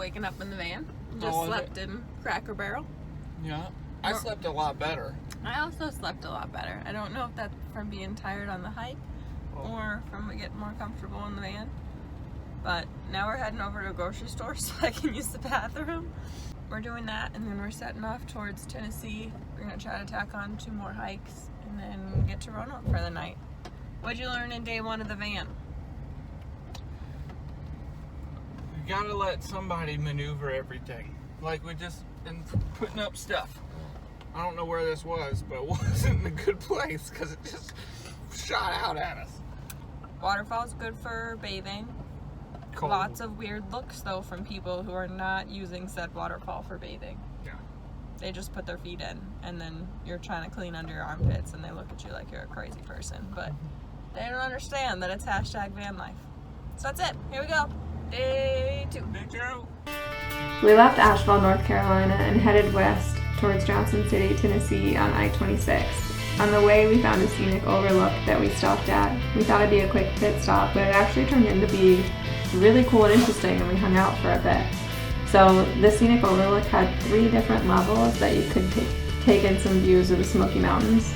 waking up in the van. Just Oh, was slept in Cracker Barrel. Yeah. I slept a lot better. I also slept a lot better. I don't know if that's from being tired on the hike or from getting more comfortable in the van. But now we're heading over to a grocery store so I can use the bathroom. We're doing that, and then we're setting off towards Tennessee. We're going to try to tack on 2 more hikes and then get to Roanoke for the night. What'd you learn in day 1 of the van? You gotta let somebody maneuver everything. Like we just been putting up stuff. I don't know where this was, but it wasn't in a good place because it just shot out at us. Waterfall's good for bathing. Cold. Lots of weird looks though from people who are not using said waterfall for bathing. Yeah. They just put their feet in, and then you're trying to clean under your armpits and they look at you like you're a crazy person. But they don't understand that it's #van life. So that's it. Here we go. Day 2. Day 2. We left Asheville, North Carolina and headed west towards Johnson City, Tennessee on I-26. On the way, we found a scenic overlook that we stopped at. We thought it'd be a quick pit stop, but it actually turned into be really cool and interesting, and we hung out for a bit. So the scenic overlook had 3 different levels that you could take in some views of the Smoky Mountains.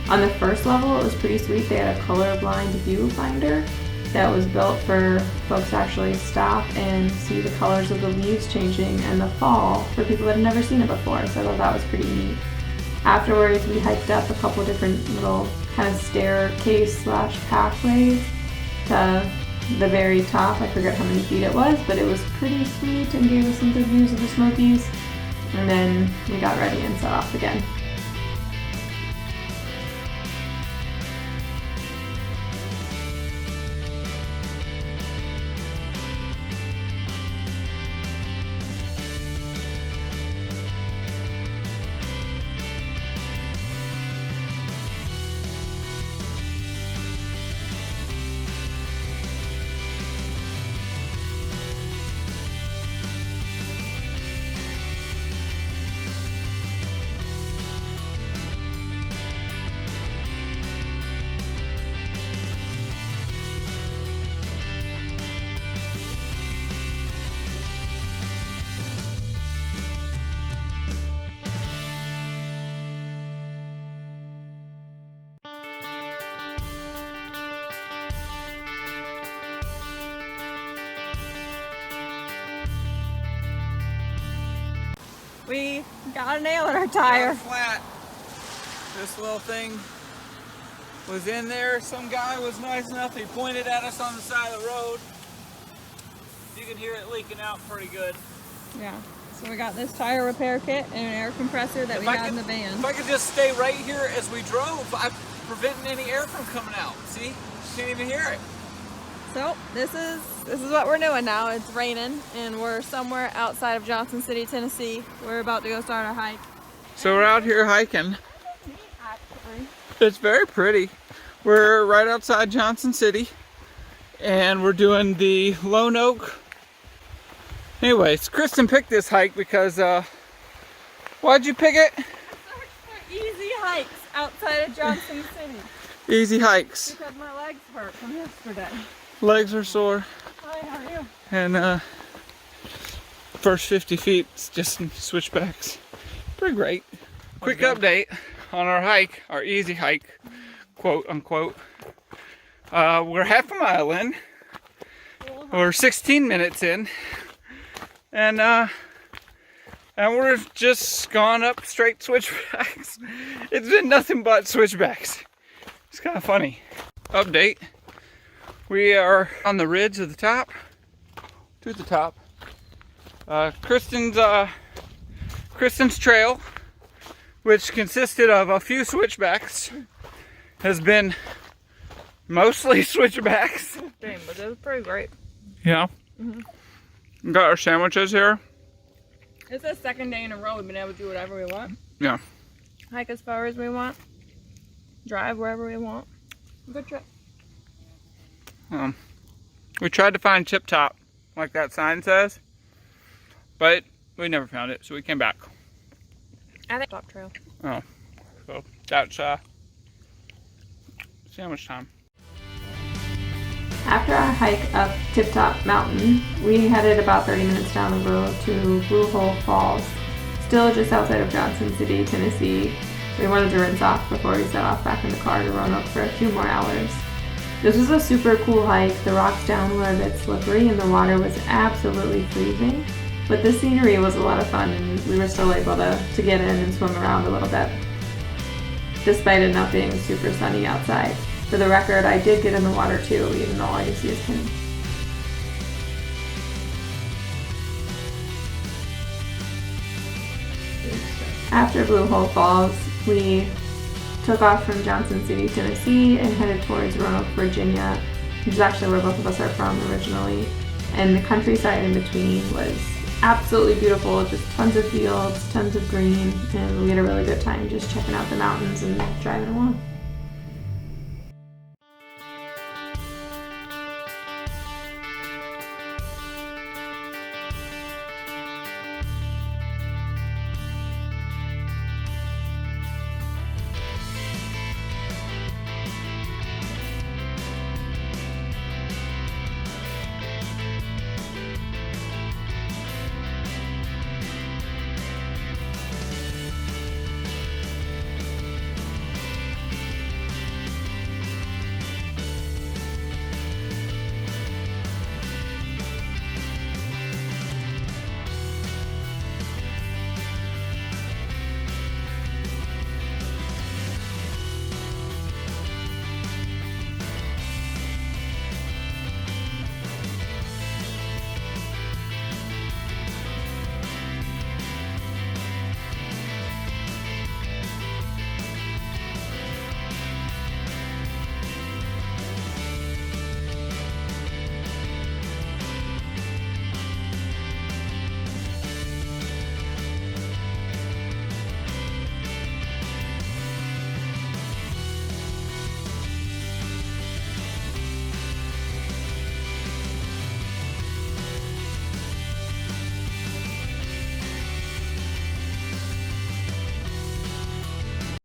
On the first level, it was pretty sweet. They had a colorblind viewfinder that was built for folks to actually stop and see the colors of the leaves changing in the fall for people that had never seen it before. So I thought that was pretty neat. Afterwards, we hiked up a couple different little kind of staircase / pathways to the very top. I forget how many feet it was, but it was pretty sweet and gave us some good views of the Smokies. And then we got ready and set off again. We got a nail in our tire. Flat. This little thing was in there. Some guy was nice enough. He pointed at us on the side of the road. You can hear it leaking out pretty good. Yeah. So we got this tire repair kit and an air compressor that we got in the van. If I could just stay right here as we drove, I'm preventing any air from coming out. See? You can't even hear it. So this is what we're doing now. It's raining and we're somewhere outside of Johnson City, Tennessee. We're about to go start our hike. So we're out here hiking. It's very pretty. We're right outside Johnson City and we're doing the Lone Oak. Anyways, Kristen picked this hike because why'd you pick it? Easy hikes outside of Johnson City. Easy hikes. Because my legs hurt from yesterday. Legs are sore. Hi, how are you? And first 50 feet, it's just some switchbacks. Pretty great. Quick update on our hike, our easy hike, quote unquote. We're half a mile in. We're 16 minutes in. And we're just gone up straight switchbacks. It's been nothing but switchbacks. It's kind of funny. Update. We are on the ridge of the top, to the top. Kristen's trail, which consisted of a few switchbacks, has been mostly switchbacks. Dang, but it was pretty great. Yeah. We got our sandwiches here. It's the second day in a row we've been able to do whatever we want. Yeah. Hike as far as we want. Drive wherever we want. Good trip. We tried to find Tip Top, like that sign says, but we never found it, so we came back. I think top trail. Oh, so that's sandwich time. After our hike up Tip Top Mountain, we headed about 30 minutes down the road to Blue Hole Falls, still just outside of Johnson City, Tennessee. We wanted to rinse off before we set off back in the car to Roanoke for a few more hours. This was a super cool hike. The rocks down were a bit slippery and the water was absolutely freezing, but the scenery was a lot of fun and we were still able to get in and swim around a little bit, despite it not being super sunny outside. For the record, I did get in the water too, even though all you see is Tim. After Blue Hole Falls, we took off from Johnson City, Tennessee, and headed towards Roanoke, Virginia, which is actually where both of us are from originally. And the countryside in between was absolutely beautiful, just tons of fields, tons of green, and we had a really good time just checking out the mountains and driving along.